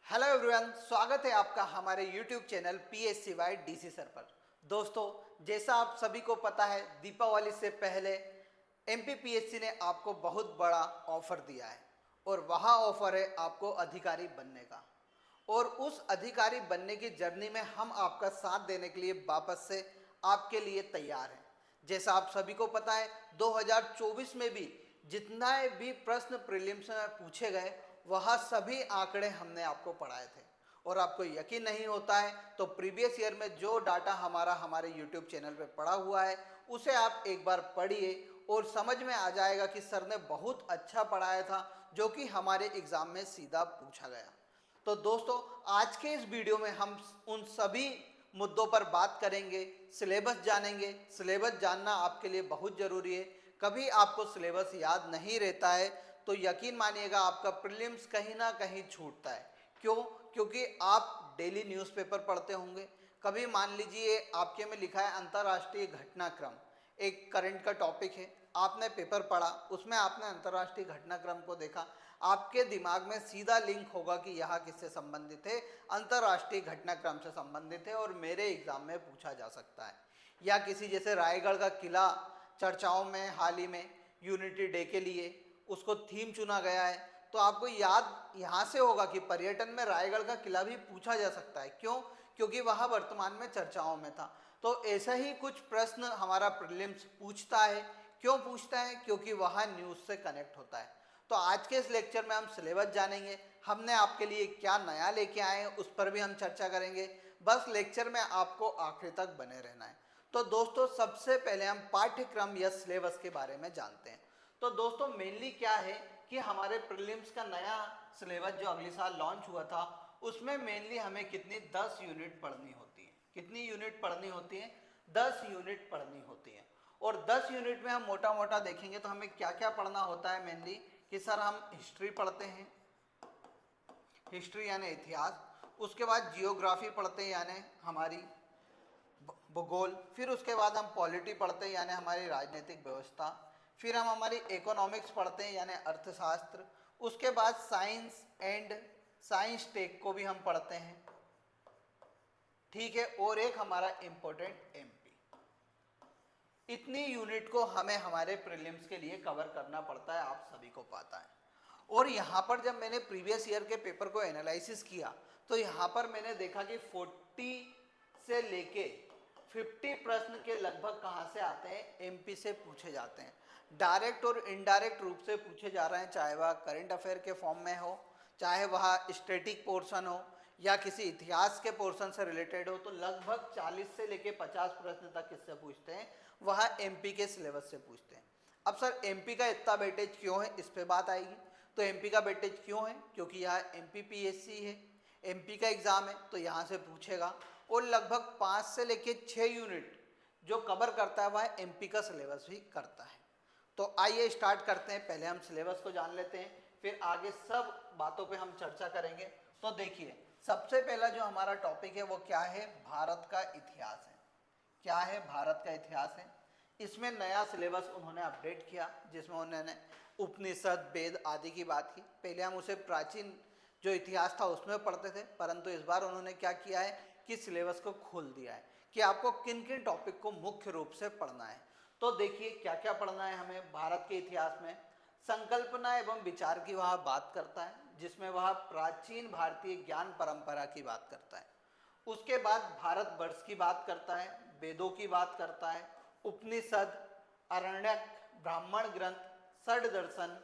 Hello everyone, स्वागत है आपका हमारे YouTube channel PSCY DC sir पर। दोस्तों, जैसा आप सभी को पता है, दीपावली से पहले MPPSC ने आपको बहुत बड़ा ऑफर दिया है और वह ऑफर है आपको अधिकारी बनने का। और उस अधिकारी बनने की जर्नी में हम आपका साथ देने के लिए वापस से आपके लिए तैयार हैं। जैसा आप सभी को पता है, 2024 में भी जितना भी प्रश्न प्रीलिम्स में पूछे गए वह सभी आंकड़े हमने आपको पढ़ाए थे। और आपको यकीन नहीं होता है तो प्रीवियस ईयर में जो डाटा हमारे यूट्यूब चैनल पे पड़ा हुआ है उसे आप एक बार पढ़िए और समझ में आ जाएगा कि सर ने बहुत अच्छा पढ़ाया था, जो कि हमारे एग्जाम में सीधा पूछा गया। तो दोस्तों, आज के इस वीडियो में हम उन सभी मुद्दों पर बात करेंगे, सिलेबस जानेंगे। सिलेबस जानना आपके लिए बहुत ज़रूरी है। कभी आपको सिलेबस याद नहीं रहता है तो यकीन मानिएगा आपका प्रीलिम्स कहीं ना कहीं छूटता है। क्यों? क्योंकि आप डेली न्यूज़पेपर पढ़ते होंगे। कभी मान लीजिए आपके में लिखा है अंतर्राष्ट्रीय घटनाक्रम, एक करंट का टॉपिक है, आपने पेपर पढ़ा, उसमें आपने अंतर्राष्ट्रीय घटनाक्रम को देखा, आपके दिमाग में सीधा लिंक होगा कि यह किससे संबंधित है, अंतर्राष्ट्रीय घटनाक्रम से संबंधित है और मेरे एग्जाम में पूछा जा सकता है। या किसी जैसे रायगढ़ का किला चर्चाओं में हाल ही में यूनिटी डे के लिए उसको थीम चुना गया है, तो आपको याद यहाँ से होगा कि पर्यटन में रायगढ़ का किला भी पूछा जा सकता है। क्यों? क्योंकि वह वर्तमान में चर्चाओं में था। तो ऐसा ही कुछ प्रश्न हमारा प्रीलिम्स पूछता है। क्यों पूछता है? क्योंकि वह न्यूज़ से कनेक्ट होता है। तो आज के इस लेक्चर में हम सिलेबस जानेंगे, हमने आपके लिए क्या नया लेके आए हैं उस पर भी हम चर्चा करेंगे। बस लेक्चर में आपको आखिर तक बने रहना है। तो दोस्तों, सबसे पहले हम पाठ्यक्रम या सिलेबस के बारे में जानते हैं। तो दोस्तों, मेनली क्या है कि हमारे प्रीलिम्स का नया सिलेबस जो अगले साल लॉन्च हुआ था उसमें मेनली हमें कितनी 10 यूनिट पढ़नी होती है। कितनी यूनिट पढ़नी होती है? 10 यूनिट पढ़नी होती है। और 10 यूनिट में हम मोटा मोटा देखेंगे तो हमें क्या क्या पढ़ना होता है मेनली कि सर हम हिस्ट्री पढ़ते हैं, हिस्ट्री यानी इतिहास, उसके बाद जियोग्राफी पढ़ते हैं यानी हमारी भूगोल, फिर उसके बाद हम पॉलिटी पढ़ते हैं यानी हमारी राजनीतिक व्यवस्था, फिर हम हमारी इकोनॉमिक्स पढ़ते हैं यानी अर्थशास्त्र, उसके बाद साइंस एंड साइंस टेक को भी हम पढ़ते हैं, ठीक है, और एक हमारा इम्पोर्टेंट एमपी। इतनी यूनिट को हमें हमारे प्रीलिम्स के लिए कवर करना पड़ता है, आप सभी को पता है। और यहाँ पर जब मैंने प्रीवियस ईयर के पेपर को एनालिसिस किया तो यहाँ पर मैंने देखा कि 40 से लेके 50 प्रश्न के लगभग कहाँ से आते हैं? एमपी से पूछे जाते हैं। डायरेक्ट और इनडायरेक्ट रूप से पूछे जा रहे हैं, चाहे वह करंट अफेयर के फॉर्म में हो, चाहे वह स्टैटिक पोर्शन हो या किसी इतिहास के पोर्शन से रिलेटेड हो। तो लगभग 40 से लेके 50 प्रश्न तक किससे पूछते हैं? वह एमपी के सिलेबस से पूछते हैं। अब सर एमपी का इतना वेटेज क्यों है, इस पे बात आएगी। तो एमपी का वेटेज क्यों है? क्योंकि यह MPPSC है, एमपी का एग्जाम है तो यहाँ से पूछेगा। और लगभग 5 से लेके 6 यूनिट जो कवर करता है वह एमपी का सिलेबस भी करता है। तो आइए स्टार्ट करते हैं। पहले हम सिलेबस को जान लेते हैं, फिर आगे सब बातों पे हम चर्चा करेंगे। तो देखिए, सबसे पहला जो हमारा टॉपिक है वो क्या है? भारत का इतिहास है। क्या है? भारत का इतिहास है। इसमें नया सिलेबस उन्होंने अपडेट किया जिसमें उन्होंने उपनिषद, वेद आदि की बात की। पहले हम उसे प्राचीन जो इतिहास था उसमें पढ़ते थे, परंतु इस बार उन्होंने क्या किया है कि सिलेबस को खोल दिया है कि आपको किन किन टॉपिक को मुख्य रूप से पढ़ना है। तो देखिए क्या क्या पढ़ना है हमें भारत के इतिहास में। संकल्पना एवं विचार की वह बात करता है, जिसमें वह प्राचीन भारतीय ज्ञान परंपरा की बात करता है। उसके बाद भारतवर्ष की बात करता है, वेदों की बात करता है, उपनिषद, अरण्यक, ब्राह्मण ग्रंथ, षड दर्शन,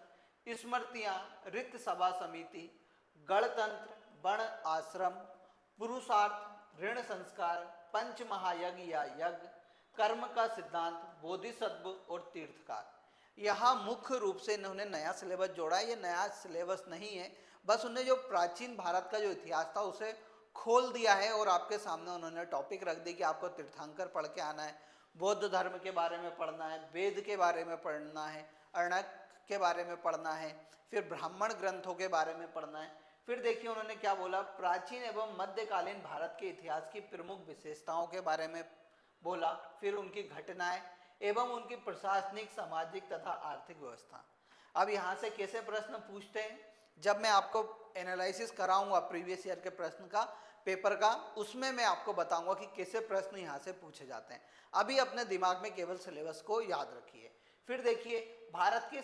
स्मृतियाँ, रित सभा समिति, गणतंत्र, वर्ण आश्रम, पुरुषार्थ, ऋण संस्कार, पंच महायज्ञ या यज्ञ, कर्म का सिद्धांत, बोधिसत्व और तीर्थकार। यहाँ मुख्य रूप से इन्होंने नया सिलेबस जोड़ा है। ये नया सिलेबस नहीं है, बस उन्होंने जो प्राचीन भारत का जो इतिहास था उसे खोल दिया है और आपके सामने उन्होंने टॉपिक रख दी कि आपको तीर्थंकर पढ़ के आना है, बौद्ध धर्म के बारे में पढ़ना है, वेद के बारे में पढ़ना है, अरण्यक के बारे में पढ़ना है, फिर ब्राह्मण ग्रंथों के बारे में पढ़ना है। फिर देखिए उन्होंने क्या बोला, प्राचीन एवं मध्यकालीन भारत के इतिहास की प्रमुख विशेषताओं के बारे में बोला, फिर उनकी घटनाएं एवं उनकी प्रशासनिक, सामाजिक तथा आर्थिक व्यवस्था। अब यहाँ से कैसे प्रश्न पूछते हैं? जब मैं आपको एनालिसिस कराऊंगा प्रीवियस ईयर के प्रश्न का पेपर का, उसमें मैं आपको बताऊंगा कि कैसे प्रश्न यहाँ से पूछे जाते हैं। अभी अपने दिमाग में केवल सिलेबस को याद रखिए। फिर देखिए, भारत की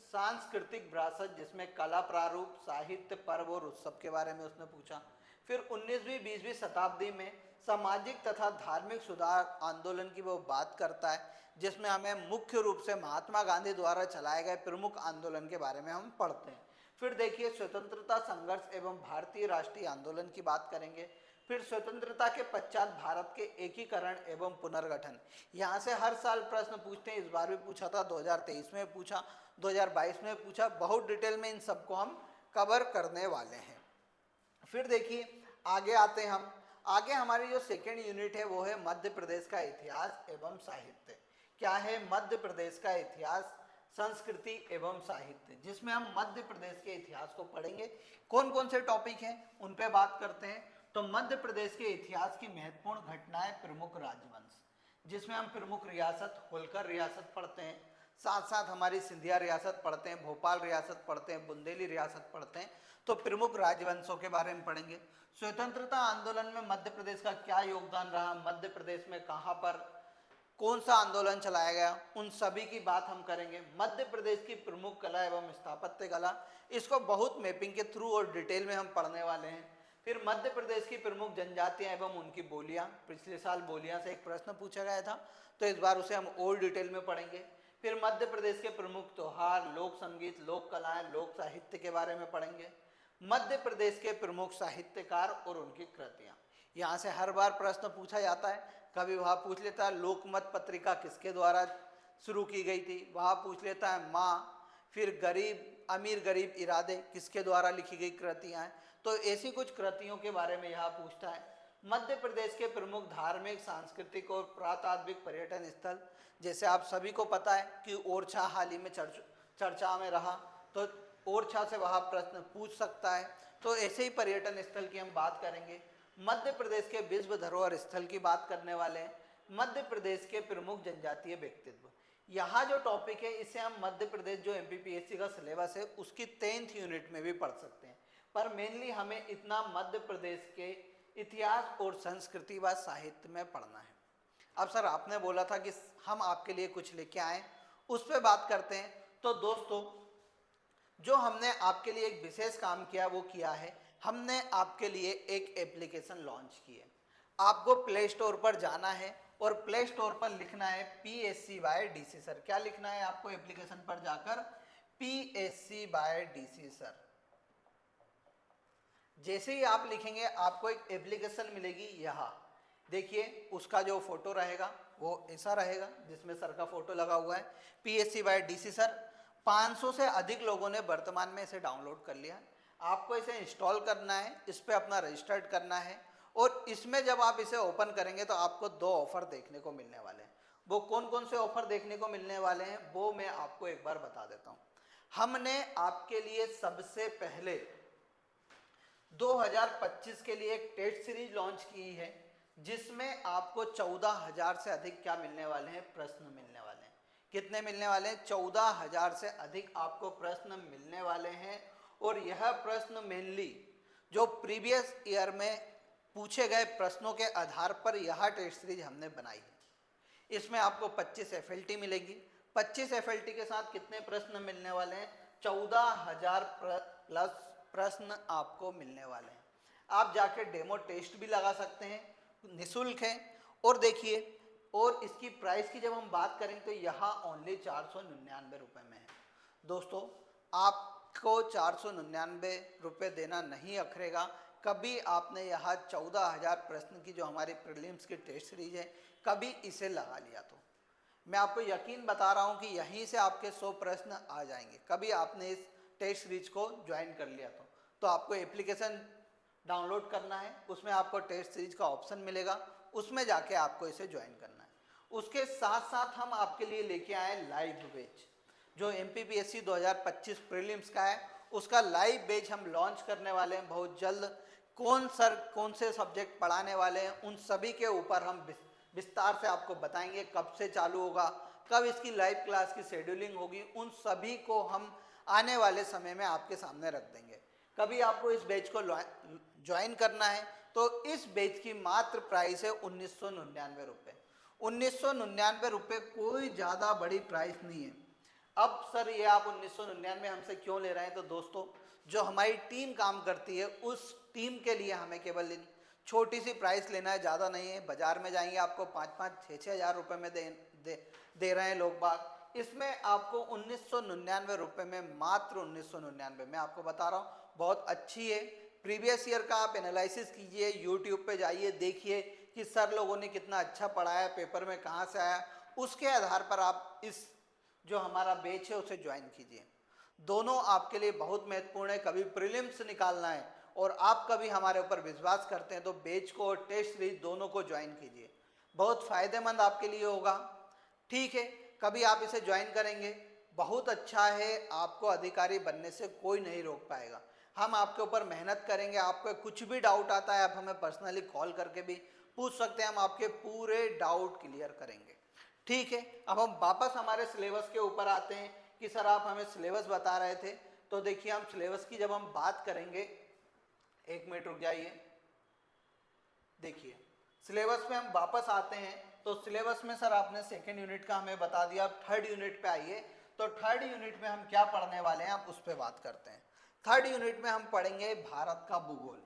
सांस्कृतिक विरासत, जिसमें कला, प्रारूप, साहित्य, पर्व और उत्सव के बारे में उसने पूछा। फिर 19वीं 20वीं शताब्दी में सामाजिक तथा धार्मिक सुधार आंदोलन की वो बात करता है, जिसमें हमें मुख्य रूप से महात्मा गांधी द्वारा चलाए गए प्रमुख आंदोलन के बारे में हम पढ़ते हैं। फिर देखिए, स्वतंत्रता संघर्ष एवं भारतीय राष्ट्रीय आंदोलन की बात करेंगे। फिर स्वतंत्रता के पश्चात भारत के एकीकरण एवं पुनर्गठन, यहाँ से हर साल प्रश्न पूछते हैं। इस बार भी पूछा था, 2023 में पूछा, 2022 में पूछा। बहुत डिटेल में इन सबको हम कवर करने वाले हैं। फिर देखिए, आगे आते हैं हम। आगे हमारी जो सेकेंड यूनिट है वो है मध्य प्रदेश का इतिहास एवं साहित्य। क्या है? मध्य प्रदेश का इतिहास, संस्कृति एवं साहित्य, जिसमें हम मध्य प्रदेश के इतिहास को पढ़ेंगे। कौन कौन से टॉपिक हैं उन पे बात करते हैं। तो मध्य प्रदेश के इतिहास की महत्वपूर्ण घटनाएं, प्रमुख राजवंश, जिसमें हम प्रमुख रियासत, होलकर रियासत पढ़ते हैं, साथ साथ हमारी सिंधिया रियासत पढ़ते हैं, भोपाल रियासत पढ़ते हैं, बुंदेली रियासत पढ़ते हैं। तो प्रमुख राजवंशों के बारे में पढ़ेंगे। स्वतंत्रता आंदोलन में मध्य प्रदेश का क्या योगदान रहा, मध्य प्रदेश में कहाँ पर कौन सा आंदोलन चलाया गया, उन सभी की बात हम करेंगे। मध्य प्रदेश की प्रमुख कला एवं स्थापत्य कला, इसको बहुत मैपिंग के थ्रू और डिटेल में हम पढ़ने वाले हैं। फिर मध्य प्रदेश की प्रमुख जनजातियां एवं उनकी बोलियां, पिछले साल बोलियां से एक प्रश्न पूछा गया था, तो इस बार उसे हम और डिटेल में पढ़ेंगे। फिर मध्य प्रदेश के प्रमुख त्योहार, लोक संगीत, लोक कलाएं, लोक साहित्य के बारे में पढ़ेंगे। मध्य प्रदेश के प्रमुख साहित्यकार और उनकी कृतियां, यहाँ से हर बार प्रश्न पूछा जाता है। कभी वहाँ पूछ लेता है लोकमत पत्रिका किसके द्वारा शुरू की गई थी, वहाँ पूछ लेता है माँ। फिर गरीब अमीर गरीब इरादे किसके द्वारा लिखी गई कृतियाँ हैं, तो ऐसी कुछ कृतियों के बारे में यहाँ पूछता है। मध्य प्रदेश के प्रमुख धार्मिक, सांस्कृतिक और पुरातात्विक पर्यटन स्थल, जैसे आप सभी को पता है कि ओरछा हाल ही में चर्चा में रहा, तो ओरछा से वहाँ प्रश्न पूछ सकता है। तो ऐसे ही पर्यटन स्थल की हम बात करेंगे। मध्य प्रदेश के विश्व धरोहर स्थल की बात करने वाले हैं। मध्य प्रदेश के प्रमुख जनजातीय व्यक्तित्व, यहाँ जो टॉपिक है इसे हम मध्य प्रदेश जो एमपीपीएससी का सिलेबस है उसकी 10th यूनिट में भी पढ़ सकते हैं, पर मेनली हमें इतना मध्य प्रदेश के इतिहास और संस्कृति व साहित्य में पढ़ना है। अब सर आपने बोला था कि हम आपके लिए कुछ लेके आए, उस पर बात करते हैं। तो दोस्तों, जो हमने आपके लिए एक विशेष काम किया वो किया है, हमने आपके लिए एक एप्लीकेशन लॉन्च की है। आपको प्ले स्टोर पर जाना है और प्ले स्टोर पर लिखना है PSC बाय DC सर। क्या लिखना है आपको एप्लीकेशन पर जाकर? PSC by DC sir. जैसे ही आप लिखेंगे आपको एक एप्लीकेशन मिलेगी। यहाँ देखिए, उसका जो फोटो रहेगा वो ऐसा रहेगा, जिसमें सर का फोटो लगा हुआ है, PSC बाय DC सर। 500 से अधिक लोगों ने वर्तमान में इसे डाउनलोड कर लिया। आपको इसे इंस्टॉल करना है, इस पर अपना रजिस्टर्ड करना है, और इसमें जब आप इसे ओपन करेंगे तो आपको 2 ऑफर देखने को मिलने वाले हैं। वो कौन कौन से ऑफर देखने को मिलने वाले हैं वो मैं आपको एक बार बता देता हूँ। हमने आपके लिए सबसे पहले 2025 के लिए एक टेस्ट सीरीज लॉन्च की है, जिसमें आपको 14,000 से अधिक क्या मिलने वाले हैं? प्रश्न मिलने वाले हैं। कितने मिलने वाले हैं? 14,000 से अधिक आपको प्रश्न मिलने वाले हैं। और यह प्रश्न मेनली जो प्रीवियस ईयर में पूछे गए प्रश्नों के आधार पर यह टेस्ट सीरीज हमने बनाई है। इसमें आपको 25 FLT मिलेगी। 25 FLT के साथ कितने प्रश्न मिलने वाले हैं? 14,000 प्लस प्रश्न आपको मिलने वाले हैं। आप जाके डेमो टेस्ट भी लगा सकते हैं, निःशुल्क है। और देखिए, और इसकी प्राइस की जब हम बात करें तो यहाँ ओनली 499 रुपये में है। दोस्तों, आपको 499 रुपये देना नहीं अखरेगा। कभी आपने यहाँ 14,000 प्रश्न की जो हमारी प्रीलिम्स की टेस्ट सीरीज है, कभी इसे लगा लिया तो मैं आपको यकीन बता रहा हूँ कि यहीं से आपके 100 प्रश्न आ जाएंगे। कभी आपने इस टेस्ट सीरीज को ज्वाइन कर लिया तो आपको एप्लीकेशन डाउनलोड करना है, उसमें आपको टेस्ट सीरीज का ऑप्शन मिलेगा, उसमें जाके आपको इसे ज्वाइन करना है। उसके साथ साथ हम आपके लिए लेके आए लाइव बैच, जो एमपीपीएससी 2025 प्रीलिम्स का है, उसका लाइव बैच हम लॉन्च करने वाले हैं बहुत जल्द। कौन से सब्जेक्ट पढ़ाने वाले हैं, उन सभी के ऊपर हम विस्तार से आपको बताएंगे। कब से चालू होगा, कब इसकी लाइव क्लास की शेड्यूलिंग होगी, उन सभी को हम आने वाले समय में आपके सामने रख देंगे। कभी आपको इस बैच को ज्वाइन करना है तो इस बैच की मात्र प्राइस है 1999 रुपये। 1999 रुपये कोई ज़्यादा बड़ी प्राइस नहीं है। अब सर ये आप 1999 हमसे क्यों ले रहे हैं? तो दोस्तों जो हमारी टीम काम करती है उस टीम के लिए हमें केवल छोटी सी प्राइस लेना है, ज़्यादा नहीं है। बाजार में जाएंगे आपको 5-5, 6-6 हज़ार रुपये में दे रहे हैं लोग बाग। इसमें आपको 1999 रुपये में, मात्र 1999 में आपको बता रहा हूँ, बहुत अच्छी है। प्रीवियस ईयर का आप एनालिसिस कीजिए, यूट्यूब पे जाइए, देखिए कि सर लोगों ने कितना अच्छा पढ़ाया, पेपर में कहाँ से आया, उसके आधार पर आप इस जो हमारा बैच है उसे ज्वाइन कीजिए। दोनों आपके लिए बहुत महत्वपूर्ण है। कभी प्रीलिम्स निकालना है और आप कभी हमारे ऊपर विश्वास करते हैं तो बैच को और टेस्ट सीरीज दोनों को ज्वाइन कीजिए, बहुत फ़ायदेमंद आपके लिए होगा। ठीक है, कभी आप इसे ज्वाइन करेंगे, बहुत अच्छा है। आपको अधिकारी बनने से कोई नहीं रोक पाएगा। हम आपके ऊपर मेहनत करेंगे। आपको कुछ भी डाउट आता है आप हमें पर्सनली कॉल करके भी पूछ सकते हैं, हम आपके पूरे डाउट क्लियर करेंगे। ठीक है, अब हम वापस हमारे सिलेबस के ऊपर आते हैं कि सर आप हमें सिलेबस बता रहे थे। तो देखिए हम सिलेबस की जब हम बात करेंगे, एक मिनट रुक जाइए। देखिए सिलेबस में हम वापस आते हैं तो सिलेबस में सर आपने सेकेंड यूनिट का हमें बता दिया। अब थर्ड यूनिट पे आइए, तो थर्ड यूनिट में हम क्या पढ़ने वाले हैं आप उस पर बात करते हैं। थर्ड यूनिट में हम पढ़ेंगे भारत का भूगोल।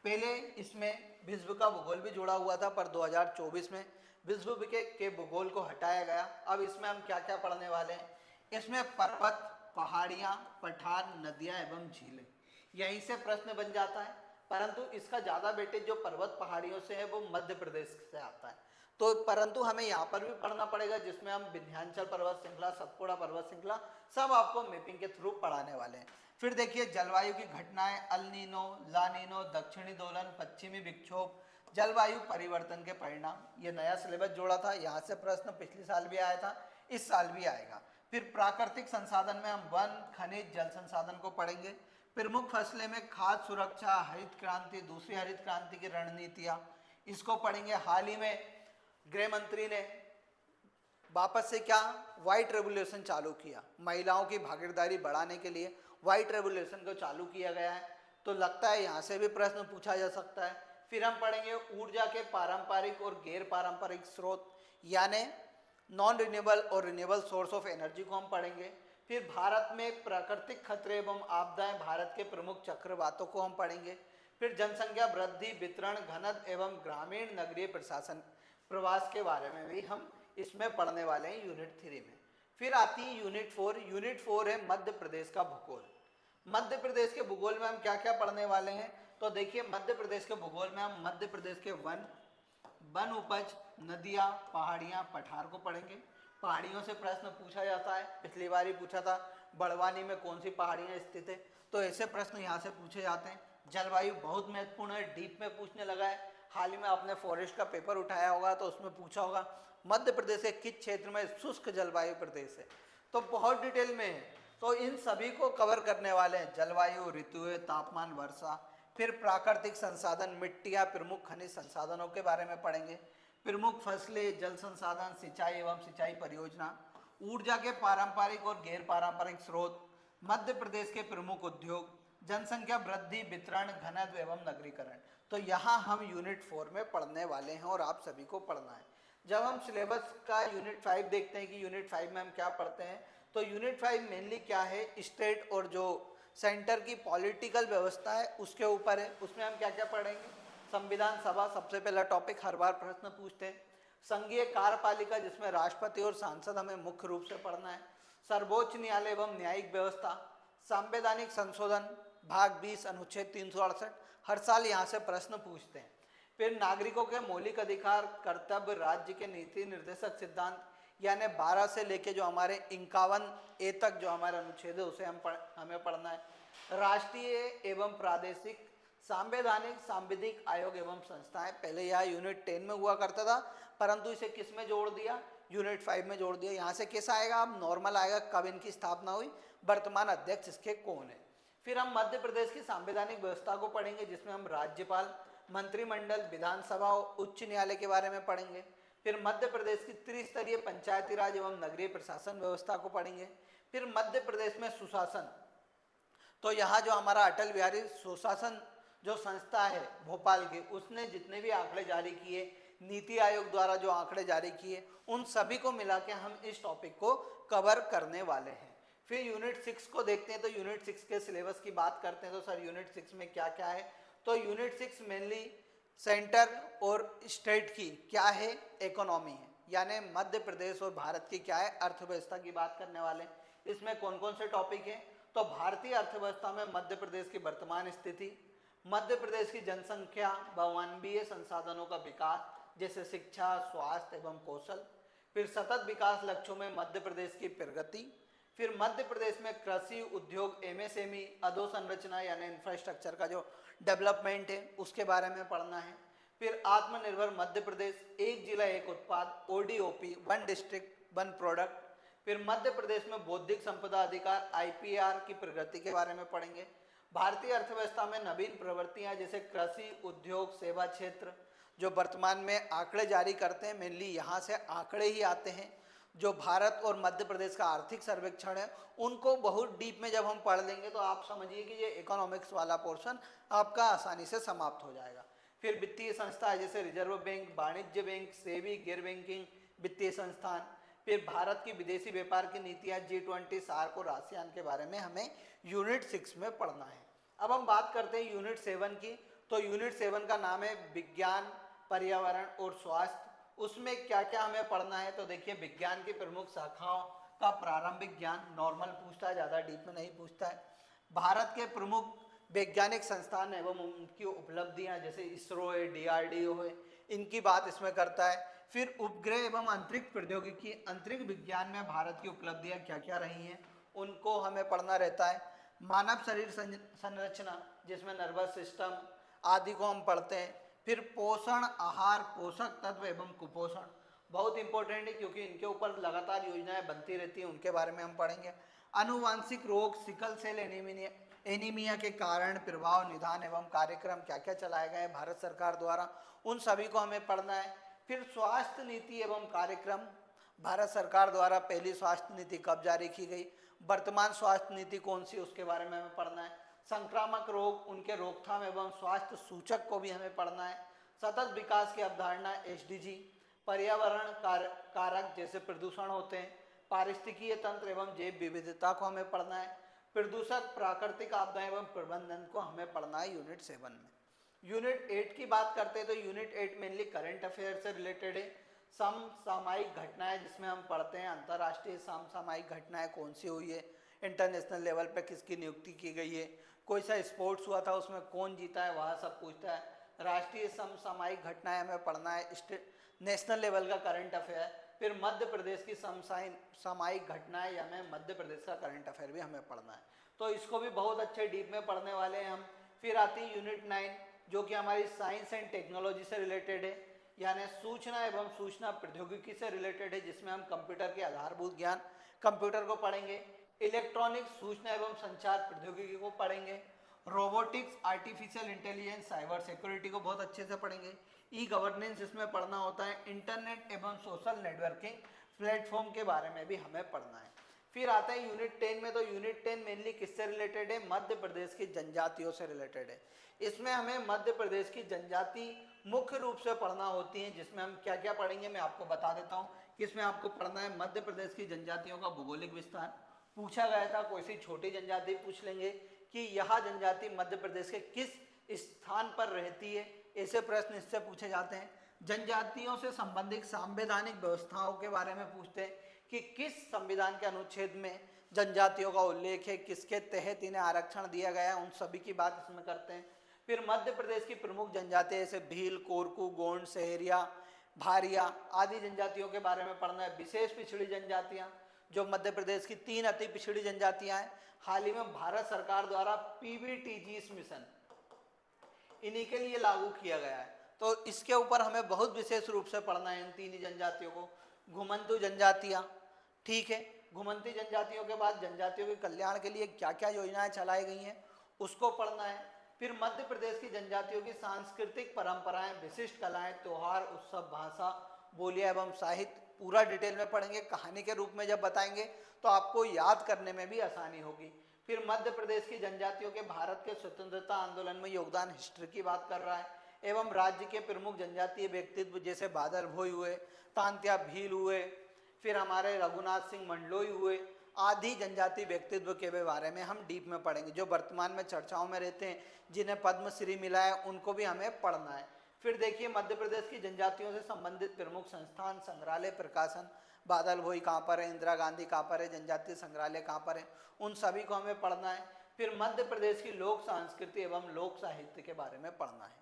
पहले इसमें विश्व का भूगोल भी जुड़ा हुआ था, पर 2024 में विश्व के भूगोल को हटाया गया। अब इसमें हम क्या क्या पढ़ने वाले हैं? इसमें पर्वत, पहाड़ियाँ, पठार, नदियाँ एवं झीलें, यहीं से प्रश्न बन जाता है। परंतु इसका ज़्यादा वेटेज जो पर्वत पहाड़ियों से है वो मध्य प्रदेश से आता है। तो परंतु हमें यहाँ पर भी पढ़ना पड़ेगा, जिसमें हम विंध्याचल पर्वत श्रृंखला, सतपुड़ा पर्वत श्रृंखला सब आपको मैपिंग के थ्रू पढ़ाने वाले हैं। फिर देखिए जलवायु की घटनाएं, अल नीनो, ला नीनो, दक्षिणी दोलन, पश्चिमी विक्षोभ, जलवायु परिवर्तन के परिणाम। ये नया सिलेबस जोड़ा था, यहाँ से प्रश्न पिछले साल भी आया था, इस साल भी आएगा। फिर प्राकृतिक संसाधन में हम वन, खनिज, जल संसाधन को पढ़ेंगे। प्रमुख फसलें में खाद्य सुरक्षा, हरित क्रांति, दूसरी हरित क्रांति की रणनीतियाँ, इसको पढ़ेंगे। हाल ही में गृह मंत्री ने वापस से क्या व्हाइट रेवोल्यूशन चालू किया, महिलाओं की भागीदारी बढ़ाने के लिए व्हाइट रेवोल्यूशन को चालू किया गया है। तो लगता है यहाँ से भी प्रश्न पूछा जा सकता है। फिर हम पढ़ेंगे ऊर्जा के पारंपरिक और गैर पारंपरिक स्रोत, यानी नॉन रिन्यूएबल और रिन्यूएबल सोर्स ऑफ एनर्जी को हम पढ़ेंगे। फिर भारत में प्राकृतिक खतरे एवं आपदाएं, भारत के प्रमुख चक्रवातों को हम पढ़ेंगे। फिर जनसंख्या वृद्धि, वितरण, घनत्व एवं ग्रामीण नगरीय प्रशासन प्रवास के बारे में भी हम इसमें पढ़ने वाले हैं यूनिट 3 में। फिर आती है यूनिट 4। यूनिट 4 है मध्य प्रदेश का भूगोल। मध्य प्रदेश के भूगोल में हम क्या क्या पढ़ने वाले हैं? तो देखिए मध्य प्रदेश के भूगोल में हम मध्य प्रदेश के वन उपज, नदियाँ, पहाड़ियाँ, पठार को पढ़ेंगे। पहाड़ियों से प्रश्न पूछा जाता है, पिछली बार ही पूछा था बड़वानी में कौन सी पहाड़ियाँ स्थित है, तो ऐसे प्रश्न यहाँ से पूछे जाते हैं। जलवायु बहुत महत्वपूर्ण है, डीप में पूछने लगा है। हाल ही में आपने फॉरेस्ट का पेपर उठाया होगा तो उसमें पूछा होगा मध्य प्रदेश के किस क्षेत्र में शुष्क जलवायु प्रदेश है, तो बहुत डिटेल में है। तो इन सभी को कवर करने वाले हैं, जलवायु, ऋतुएं, तापमान, वर्षा। फिर प्राकृतिक संसाधन, मिट्टियाँ, प्रमुख खनिज संसाधनों के बारे में पढ़ेंगे। प्रमुख फसलें, जल संसाधन, सिंचाई एवं सिंचाई परियोजना, ऊर्जा के पारंपरिक और गैर पारंपरिक स्रोत, मध्य प्रदेश के प्रमुख उद्योग, जनसंख्या वृद्धि, वितरण, घनत्व एवं नगरीकरण। तो यहाँ हम यूनिट 4 में पढ़ने वाले हैं और आप सभी को पढ़ना है। जब हम सिलेबस का यूनिट 5 देखते हैं कि यूनिट 5 में हम क्या पढ़ते हैं, तो यूनिट 5 मेनली क्या है, स्टेट और जो सेंटर की पॉलिटिकल व्यवस्था है उसके ऊपर है। उसमें हम क्या क्या पढ़ेंगे? संविधान सभा सबसे पहला टॉपिक, हर बार प्रश्न पूछते हैं। संघीय कार्यपालिका जिसमें राष्ट्रपति और सांसद हमें मुख्य रूप से पढ़ना है। सर्वोच्च न्यायालय एवं न्यायिक व्यवस्था, संवैधानिक संशोधन भाग 20 अनुच्छेद 368, हर साल यहाँ से प्रश्न पूछते हैं। फिर नागरिकों के मौलिक अधिकार, कर्तव्य, राज्य के नीति निर्देशक सिद्धांत, यानी 12 से लेके जो हमारे 51A तक जो हमारे अनुच्छेद है उसे हमें पढ़ना है। राष्ट्रीय एवं प्रादेशिक, सांवैधानिक, सांविधिक आयोग एवं संस्थाएं, पहले यह यूनिट 10 में हुआ करता था परंतु इसे किस में जोड़ दिया? यूनिट 5 में जोड़ दिया। यहाँ से कैसा आएगा? अब नॉर्मल आएगा, कब इनकी स्थापना हुई, वर्तमान अध्यक्ष इसके कौन है। फिर हम मध्य प्रदेश की सांवैधानिक व्यवस्था को पढ़ेंगे जिसमें हम राज्यपाल, मंत्रिमंडल, विधानसभा और उच्च न्यायालय के बारे में पढ़ेंगे। फिर मध्य प्रदेश की त्रिस्तरीय पंचायती राज एवं नगरीय प्रशासन व्यवस्था को पढ़ेंगे। फिर मध्य प्रदेश में सुशासन, तो यहाँ जो हमारा अटल बिहारी सुशासन जो संस्था है भोपाल की, उसने जितने भी आंकड़े जारी किए, नीति आयोग द्वारा जो आंकड़े जारी किए, उन सभी को मिला के हम इस टॉपिक को कवर करने वाले हैं। फिर यूनिट 6 को देखते हैं। तो यूनिट 6 के सिलेबस की बात करते हैं। तो सर यूनिट 6 में क्या क्या है? तो यूनिट 6 मेनली सेंटर और स्टेट की क्या है, इकोनॉमी है, यानी मध्य प्रदेश और भारत की क्या है, अर्थव्यवस्था की बात करने वाले हैं। इसमें कौन कौन से टॉपिक हैं? तो भारतीय अर्थव्यवस्था में मध्य प्रदेश की वर्तमान स्थिति, मध्य प्रदेश की जनसंख्या व मानवीय संसाधनों का विकास जैसे शिक्षा, स्वास्थ्य एवं कौशल, फिर सतत विकास लक्ष्यों में मध्य प्रदेश की प्रगति, फिर मध्य प्रदेश में कृषि, उद्योग, एमएसएमई, अधोसंरचना यानी इंफ्रास्ट्रक्चर का जो डेवलपमेंट है उसके बारे में पढ़ना है। फिर आत्मनिर्भर मध्य प्रदेश, एक जिला एक उत्पाद, ODOP, one district one product. फिर मध्य प्रदेश में बौद्धिक संपदा अधिकार, आईपीआर की प्रगति के बारे में पढ़ेंगे। भारतीय अर्थव्यवस्था में नवीन प्रवृत्तियां जैसे कृषि, उद्योग, सेवा क्षेत्र, जो वर्तमान में आंकड़े जारी करते हैं, मेनली यहाँ से आंकड़े ही आते हैं। जो भारत और मध्य प्रदेश का आर्थिक सर्वेक्षण है, उनको बहुत डीप में जब हम पढ़ लेंगे तो आप समझिए कि ये इकोनॉमिक्स वाला पोर्शन आपका आसानी से समाप्त हो जाएगा। फिर वित्तीय संस्था जैसे रिजर्व बैंक, वाणिज्य बैंक, सेबी, गैर बैंकिंग वित्तीय संस्थान। फिर भारत की विदेशी व्यापार की नीतियाँ, G20, सार्क और आसियान के बारे में हमें यूनिट 6 में पढ़ना है। अब हम बात करते हैं यूनिट 7 की। तो यूनिट 7 का नाम है विज्ञान, पर्यावरण और स्वास्थ्य। उसमें क्या क्या हमें पढ़ना है? तो देखिए, विज्ञान की प्रमुख शाखाओं का प्रारंभिक ज्ञान, नॉर्मल पूछता है, ज़्यादा डीप में नहीं पूछता है। भारत के प्रमुख वैज्ञानिक संस्थान एवं उनकी उपलब्धियां जैसे इसरो है, डीआरडीओ है, इनकी बात इसमें करता है। फिर उपग्रह एवं अंतरिक्ष प्रौद्योगिकी, अंतरिक्ष विज्ञान में भारत की उपलब्धियां क्या क्या रही हैं, उनको हमें पढ़ना रहता है। मानव शरीर संरचना जिसमें नर्वस सिस्टम आदि को हम पढ़ते हैं। फिर पोषण, आहार, पोषक तत्व एवं कुपोषण बहुत इंपॉर्टेंट है क्योंकि इनके ऊपर लगातार योजनाएं बनती रहती हैं, उनके बारे में हम पढ़ेंगे। आनुवांशिक रोग, सिकल सेल एनीमिया के कारण, प्रभाव, निदान एवं कार्यक्रम क्या क्या चलाए गए हैं भारत सरकार द्वारा, उन सभी को हमें पढ़ना है। फिर स्वास्थ्य नीति एवं कार्यक्रम, भारत सरकार द्वारा पहली स्वास्थ्य नीति कब जारी की गई, वर्तमान स्वास्थ्य नीति कौन सी, उसके बारे में हमें पढ़ना है। संक्रामक रोग, उनके रोकथाम एवं स्वास्थ्य सूचक को भी हमें पढ़ना है। सतत विकास की अवधारणा, एसडीजी। पर्यावरण कारक जैसे प्रदूषण होते हैं, पारिस्थितिकीय तंत्र एवं जैव विविधता को हमें पढ़ना है। प्रदूषक, प्राकृतिक आपदा एवं प्रबंधन को हमें पढ़ना है यूनिट 7 में। यूनिट 8 की बात करते हैं तो यूनिट 8 मेनली करंट अफेयर से रिलेटेड है। समसामयिक घटनाएं जिसमें हम पढ़ते हैं अंतर्राष्ट्रीय समसामयिक घटनाएं कौन सी हुई है, इंटरनेशनल लेवल पे किसकी नियुक्ति की गई है, कोई सा स्पोर्ट्स हुआ था उसमें कौन जीता है, वह सब पूछता है। राष्ट्रीय समसामयिक घटनाएं हमें पढ़ना है, नेशनल लेवल का करंट अफेयर। फिर मध्य प्रदेश की समसामयिक घटनाएं या हमें मध्य प्रदेश का करंट अफेयर भी हमें पढ़ना है, तो इसको भी बहुत अच्छे डीप में पढ़ने वाले हैं हम। फिर आती है यूनिट 9 जो कि हमारी साइंस एंड टेक्नोलॉजी से रिलेटेड है, यानी सूचना एवं सूचना प्रौद्योगिकी से रिलेटेड है, जिसमें हम कंप्यूटर के आधारभूत ज्ञान, कंप्यूटर को पढ़ेंगे। इलेक्ट्रॉनिक्स, सूचना एवं संचार प्रौद्योगिकी को पढ़ेंगे। Robotics, artificial intelligence, cyber security को बहुत अच्छे से पढ़ेंगे। ई गवर्नेंस इसमें पढ़ना होता है। इंटरनेट एवं सोशल नेटवर्किंग प्लेटफॉर्म के बारे में भी हमें पढ़ना है। फिर आता है यूनिट 10 में। तो यूनिट 10 मेनली किससे रिलेटेड है? मध्य प्रदेश की जनजातियों से रिलेटेड है। इसमें हमें मध्य प्रदेश की जनजाति मुख्य रूप से पढ़ना होती है, जिसमें हम क्या क्या पढ़ेंगे मैं आपको बता देता हूँ। किसमें आपको पढ़ना है? मध्य प्रदेश की जनजातियों का भौगोलिक विस्तार पूछा गया था, कोई सी छोटी जनजाति पूछ लेंगे कि यह जनजाति मध्य प्रदेश के किस स्थान पर रहती है, ऐसे प्रश्न इससे पूछे जाते हैं। जनजातियों से संबंधित संवैधानिक व्यवस्थाओं के बारे में पूछते हैं कि किस संविधान के अनुच्छेद में जनजातियों का उल्लेख है, किसके तहत इन्हें आरक्षण दिया गया है, उन सभी की बात इसमें करते हैं। फिर मध्य प्रदेश की प्रमुख जनजातियां जैसे भील, कोरकू, गोंड, सहरिया, भारिया आदि जनजातियों के बारे में पढ़ना है। विशेष पिछड़ी जनजातियां जो मध्य प्रदेश की 3 अति पिछड़ी जनजातियां हैं, हाल ही में भारत सरकार द्वारा पीबीटीजीएस मिशन इन्हीं के लिए लागू किया गया है, तो इसके ऊपर हमें बहुत विशेष रूप से पढ़ना है इन 3 जनजातियों को। घुमंतु जनजातियां, ठीक है, घुमंती जनजातियों के बाद जनजातियों के कल्याण के लिए क्या क्या योजनाएं चलाई गई हैं उसको पढ़ना है। फिर मध्य प्रदेश की जनजातियों की सांस्कृतिक परंपराएं, विशिष्ट कलाएं, त्योहार, उत्सव, भाषा, बोलियां एवं साहित्य पूरा डिटेल में पढ़ेंगे। कहानी के रूप में जब बताएंगे तो आपको याद करने में भी आसानी होगी। फिर मध्य प्रदेश की जनजातियों के भारत के स्वतंत्रता आंदोलन में योगदान, हिस्ट्री की बात कर रहा है। एवं राज्य के प्रमुख जनजातीय व्यक्तित्व जैसे बादल भोई हुए, तांत्या भील हुए, फिर हमारे रघुनाथ सिंह मंडलोई हुए, आदि जनजाति व्यक्तित्व के बारे में हम डीप में पढ़ेंगे, जो वर्तमान में चर्चाओं में रहते हैं, जिन्हें पद्मश्री मिला है, उनको भी हमें पढ़ना है। फिर देखिए मध्य प्रदेश की जनजातियों से संबंधित प्रमुख संस्थान, संग्रहालय, प्रकाशन, बादल भोई कहाँ पर है, इंदिरा गांधी कहाँ पर है, जनजातीय संग्रहालय कहाँ पर है, उन सभी को हमें पढ़ना है। फिर मध्य प्रदेश की लोक संस्कृति एवं लोक साहित्य के बारे में पढ़ना है।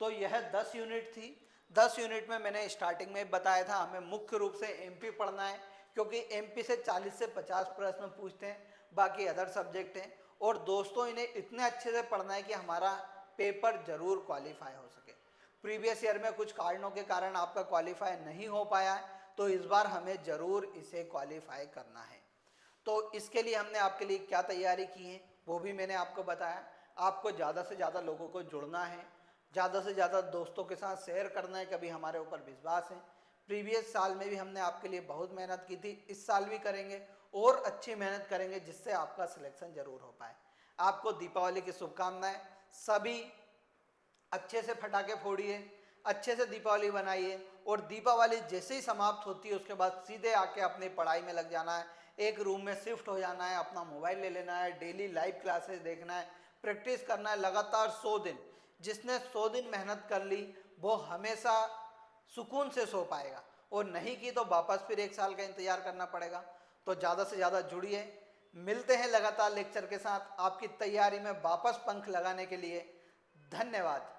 तो यह 10 यूनिट थी। 10 यूनिट में मैंने स्टार्टिंग में बताया था हमें मुख्य रूप से एमपी पढ़ना है, क्योंकि एमपी से 40 से 50 प्रश्न पूछते हैं, बाकी अदर सब्जेक्ट हैं। और दोस्तों इन्हें इतने अच्छे से पढ़ना है कि हमारा पेपर जरूर क्वालिफाई हो सके। प्रीवियस ईयर में कुछ कारणों के कारण आपका क्वालिफाई नहीं हो पाया है, तो इस बार हमें जरूर इसे क्वालिफाई करना है। तो इसके लिए हमने आपके लिए क्या तैयारी की है वो भी मैंने आपको बताया। आपको ज़्यादा से ज़्यादा लोगों को जुड़ना है, ज़्यादा से ज़्यादा दोस्तों के साथ शेयर करना है, कभी हमारे ऊपर विश्वास है। प्रीवियस साल में भी हमने आपके लिए बहुत मेहनत की थी, इस साल भी करेंगे और अच्छी मेहनत करेंगे, जिससे आपका सिलेक्शन जरूर हो पाए। आपको दीपावली की शुभकामनाएं। सभी अच्छे से पटाखे फोड़िए, अच्छे से दीपावली बनाइए, और दीपावली जैसे ही समाप्त होती है उसके बाद सीधे आके अपनी पढ़ाई में लग जाना है, एक रूम में शिफ्ट हो जाना है, अपना मोबाइल ले लेना है, डेली लाइव क्लासेस देखना है, प्रैक्टिस करना है लगातार 100 दिन। जिसने 100 दिन मेहनत कर ली वो हमेशा सुकून से सो पाएगा, और नहीं की तो वापस फिर 1 साल का इंतजार करना पड़ेगा। तो ज़्यादा से ज़्यादा जुड़िए। मिलते हैं लगातार लेक्चर के साथ आपकी तैयारी में वापस पंख लगाने के लिए। धन्यवाद।